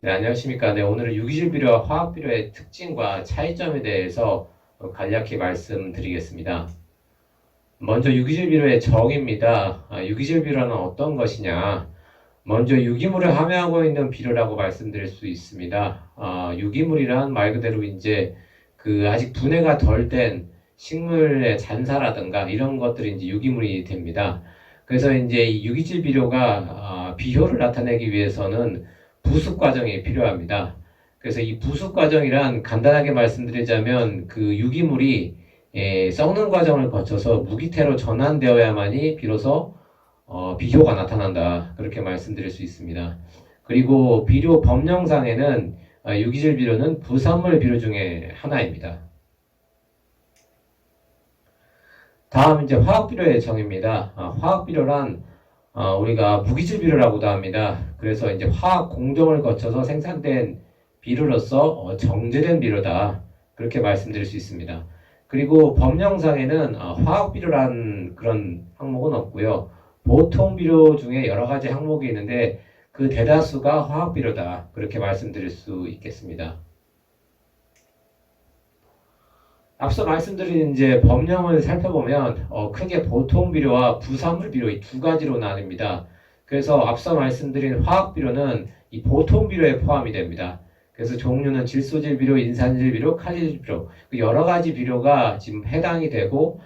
네, 안녕하십니까. 네, 오늘은 유기질 비료와 화학 비료의 특징과 차이점에 대해서 간략히 말씀드리겠습니다. 먼저 유기질 비료의 정의입니다. 유기질 비료는 어떤 것이냐? 먼저 유기물을 함유하고 있는 비료라고 말씀드릴 수 있습니다. 유기물이란 말 그대로 이제 그 아직 분해가 덜 된 식물의 잔사라든가 이런 것들이 이제 유기물이 됩니다. 그래서 이제 이 유기질 비료가 비효를 나타내기 위해서는 부숙 과정이 필요합니다. 그래서 이 부숙 과정이란 간단하게 말씀드리자면 그 유기물이 썩는 과정을 거쳐서 무기태로 전환되어야만이 비로소 비효가 나타난다. 그렇게 말씀드릴 수 있습니다. 그리고 비료 법령상에는 유기질 비료는 부산물 비료 중에 하나입니다. 다음 이제 화학 비료의 정의입니다. 화학 비료란 우리가 무기질 비료라고도 합니다. 그래서 이제 화학 공정을 거쳐서 생산된 비료로서 정제된 비료다. 그렇게 말씀드릴 수 있습니다. 그리고 법령상에는 화학 비료란 그런 항목은 없고요. 보통 비료 중에 여러 가지 항목이 있는데 그 대다수가 화학 비료다. 그렇게 말씀드릴 수 있겠습니다. 앞서 말씀드린 이제 법령을 살펴보면 크게 보통 비료와 부산물 비료 이 두 가지로 나뉩니다. 그래서 앞서 말씀드린 화학 비료는 이 보통 비료에 포함이 됩니다. 그래서 종류는 질소질 비료, 인산질 비료, 칼질 비료 그 여러 가지 비료가 지금 해당이 되고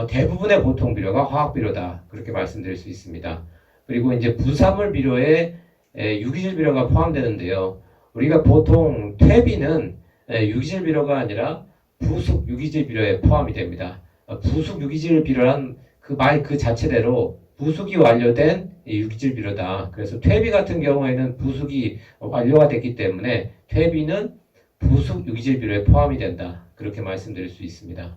대부분의 보통 비료가 화학 비료다 그렇게 말씀드릴 수 있습니다. 그리고 이제 부산물 비료에 유기질 비료가 포함되는데요. 우리가 보통 퇴비는 유기질 비료가 아니라 부속 유기질 비료에 포함이 됩니다. 부속 유기질 비료란 그 말 그 자체대로 부속이 완료된 유기질 비료다. 그래서 퇴비 같은 경우에는 부속이 완료가 됐기 때문에 퇴비는 부속 유기질 비료에 포함이 된다. 그렇게 말씀드릴 수 있습니다.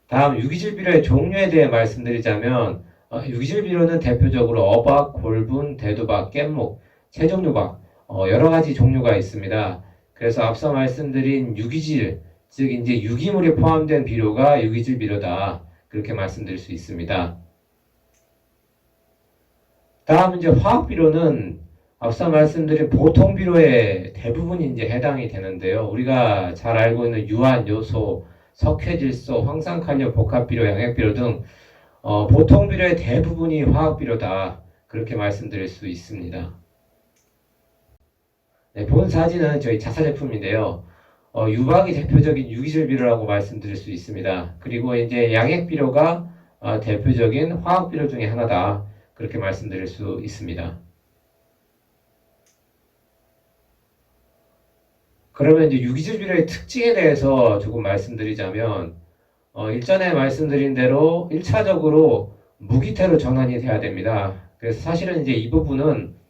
다음 유기질 비료의 종류에 대해 말씀드리자면 유기질 비료는 대표적으로 어박, 골분, 대두박, 깻목, 채종류박 여러 가지 종류가 있습니다. 그래서 앞서 말씀드린 유기질, 즉 이제 유기물이 포함된 비료가 유기질 비료다. 그렇게 말씀드릴 수 있습니다. 다음 이제 화학 비료는 앞서 말씀드린 보통 비료의 대부분이 이제 해당이 되는데요. 우리가 잘 알고 있는 유한, 요소, 석회질소, 황산칼륨, 복합비료, 양액비료 등 보통 비료의 대부분이 화학 비료다. 그렇게 말씀드릴 수 있습니다. 네, 본 사진은 저희 자사 제품인데요. 유박이 대표적인 유기질 비료라고 말씀드릴 수 있습니다. 그리고 이제 양액 비료가 대표적인 화학 비료 중에 하나다. 그렇게 말씀드릴 수 있습니다. 그러면 이제 유기질 비료의 특징에 대해서 조금 말씀드리자면 일전에 말씀드린 대로 1차적으로 무기태로 전환이 돼야 됩니다. 그래서 사실은 이제 이 부분은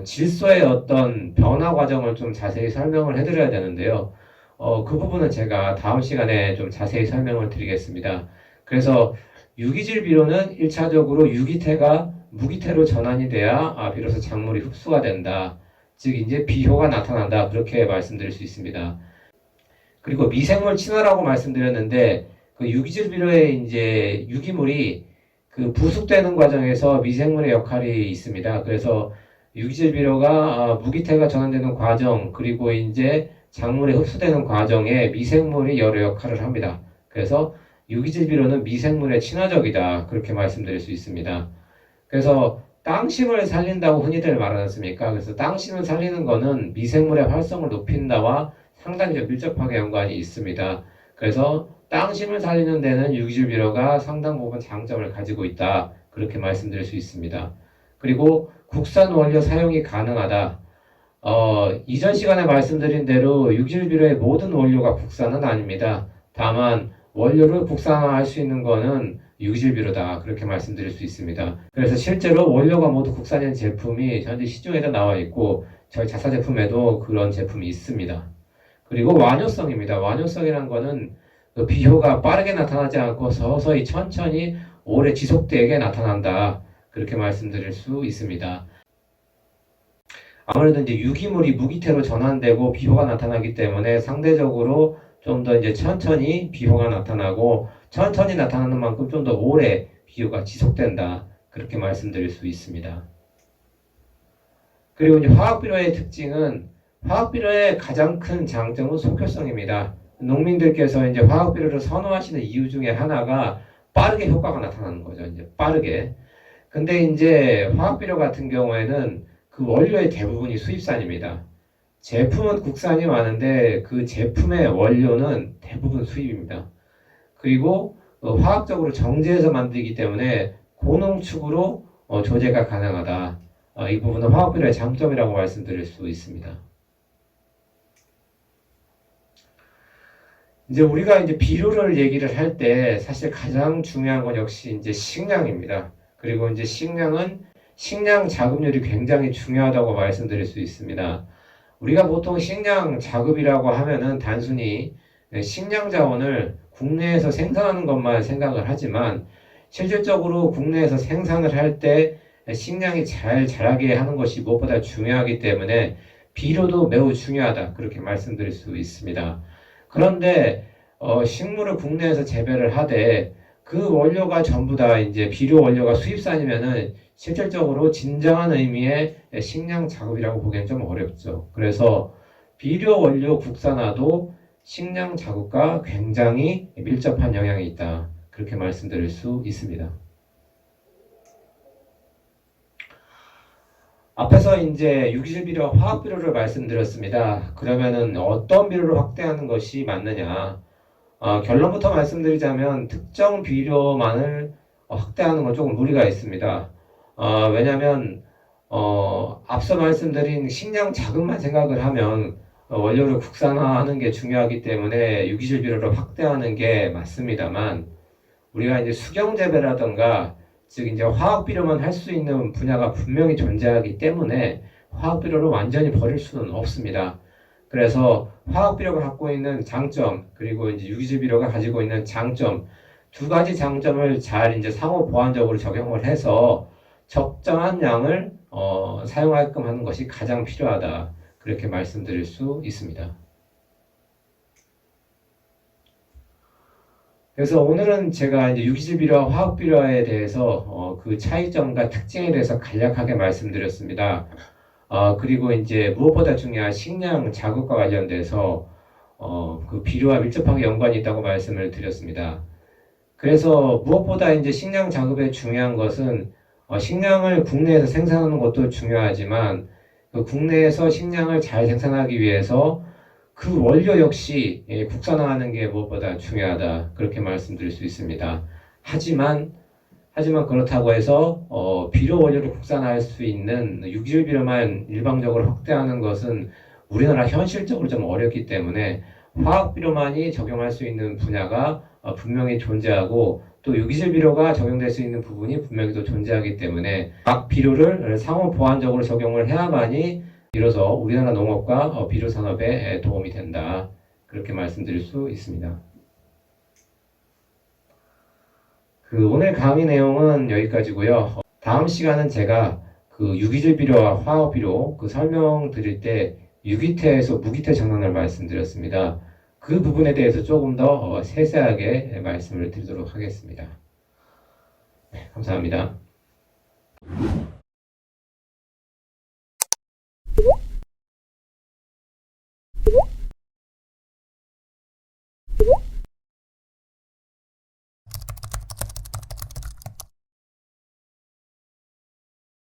질소의 어떤 변화 과정을 좀 자세히 설명을 해드려야 되는데요. 그 부분은 제가 다음 시간에 좀 자세히 설명을 드리겠습니다. 그래서 유기질 비료는 1차적으로 유기태가 무기태로 전환이 돼야 비로소 작물이 흡수가 된다. 즉 이제 비효가 나타난다. 그렇게 말씀드릴 수 있습니다. 그리고 미생물 친화라고 말씀드렸는데 그 유기질 비료의 이제 유기물이 그 부숙되는 과정에서 미생물의 역할이 있습니다. 그래서 유기질 비료가 무기태가 전환되는 과정 그리고 이제 작물에 흡수되는 과정에 미생물이 여러 역할을 합니다. 그래서 유기질 비료는 미생물에 친화적이다. 그렇게 말씀드릴 수 있습니다. 그래서 땅심을 살린다고 흔히들 말하지 않습니까? 그래서 땅심을 살리는 거는 미생물의 활성을 높인다와 상당히 좀 밀접하게 연관이 있습니다. 그래서 땅심을 살리는 데는 유기질 비료가 상당 부분 장점을 가지고 있다. 그렇게 말씀드릴 수 있습니다. 그리고 국산 원료 사용이 가능하다. 이전 시간에 말씀드린 대로 유기질 비료의 모든 원료가 국산은 아닙니다. 다만 원료를 국산화할 수 있는 거는 유기질 비료다. 그렇게 말씀드릴 수 있습니다. 그래서 실제로 원료가 모두 국산인 제품이 현재 시중에도 나와 있고 저희 자사 제품에도 그런 제품이 있습니다. 그리고 완효성입니다. 완효성이란 거는 그 비효가 빠르게 나타나지 않고 서서히 천천히 오래 지속되게 나타난다. 그렇게 말씀드릴 수 있습니다. 아무래도 이제 유기물이 무기태로 전환되고 비효가 나타나기 때문에 상대적으로 좀 더 이제 천천히 비효가 나타나고 천천히 나타나는 만큼 좀 더 오래 비효가 지속된다. 그렇게 말씀드릴 수 있습니다. 그리고 이제 화학비료의 특징은 화학비료의 가장 큰 장점은 속효성입니다. 농민들께서 이제 화학비료를 선호하시는 이유 중에 하나가 빠르게 효과가 나타나는 거죠. 이제 빠르게. 근데 이제 화학비료 같은 경우에는 그 원료의 대부분이 수입산입니다. 제품은 국산이 많은데 그 제품의 원료는 대부분 수입입니다. 그리고 화학적으로 정제해서 만들기 때문에 고농축으로 조제가 가능하다. 이 부분은 화학비료의 장점이라고 말씀드릴 수 있습니다. 이제 우리가 이제 비료를 얘기를 할 때 사실 가장 중요한 건 역시 이제 식량입니다. 그리고 이제 식량은 식량 자급률이 굉장히 중요하다고 말씀드릴 수 있습니다. 우리가 보통 식량 자급이라고 하면은 단순히 식량 자원을 국내에서 생산하는 것만 생각을 하지만 실질적으로 국내에서 생산을 할 때 식량이 잘 자라게 하는 것이 무엇보다 중요하기 때문에 비료도 매우 중요하다 그렇게 말씀드릴 수 있습니다. 그런데 식물을 국내에서 재배를 하되 그 원료가 전부 다 이제 비료 원료가 수입산이면은 실질적으로 진정한 의미의 식량 자급이라고 보기엔 좀 어렵죠. 그래서 비료 원료 국산화도 식량 자급과 굉장히 밀접한 영향이 있다. 그렇게 말씀드릴 수 있습니다. 앞에서 이제 유기질 비료, 화학 비료를 말씀드렸습니다. 그러면은 어떤 비료를 확대하는 것이 맞느냐? 결론부터 말씀드리자면 특정 비료만을 확대하는 건 조금 무리가 있습니다. 왜냐하면 앞서 말씀드린 식량 자급만 생각을 하면 원료를 국산화하는 게 중요하기 때문에 유기질 비료를 확대하는 게 맞습니다만 우리가 이제 수경 재배라든가 즉 이제 화학 비료만 할 수 있는 분야가 분명히 존재하기 때문에 화학 비료를 완전히 버릴 수는 없습니다. 그래서 화학 비료가 갖고 있는 장점 그리고 이제 유기질 비료가 가지고 있는 장점 두 가지 장점을 잘 이제 상호 보완적으로 적용을 해서 적정한 양을 사용하게끔 하는 것이 가장 필요하다. 그렇게 말씀드릴 수 있습니다. 그래서 오늘은 제가 이제 유기질 비료와 화학 비료에 대해서 그 차이점과 특징에 대해서 간략하게 말씀드렸습니다. 그리고 이제 무엇보다 중요한 식량 자급과 관련돼서 그 비료와 밀접하게 연관이 있다고 말씀을 드렸습니다. 그래서 무엇보다 이제 식량 자급에 중요한 것은 식량을 국내에서 생산하는 것도 중요하지만 그 국내에서 식량을 잘 생산하기 위해서 그 원료 역시 국산화하는 게 무엇보다 중요하다 그렇게 말씀드릴 수 있습니다. 하지만 그렇다고 해서 비료 원료를 국산화할 수 있는 유기질 비료만 일방적으로 확대하는 것은 우리나라 현실적으로 좀 어렵기 때문에 화학 비료만이 적용할 수 있는 분야가 분명히 존재하고 또 유기질 비료가 적용될 수 있는 부분이 분명히 또 존재하기 때문에 각 비료를 상호 보완적으로 적용을 해야만이 비로소 우리나라 농업과 비료 산업에 도움이 된다. 그렇게 말씀드릴 수 있습니다. 오늘 강의 내용은 여기까지고요. 다음 시간은 제가 그 유기질 비료와 화학 비료 설명 드릴 때 유기태에서 무기태 전환을 말씀드렸습니다. 그 부분에 대해서 조금 더 세세하게 말씀을 드리도록 하겠습니다. 네, 감사합니다.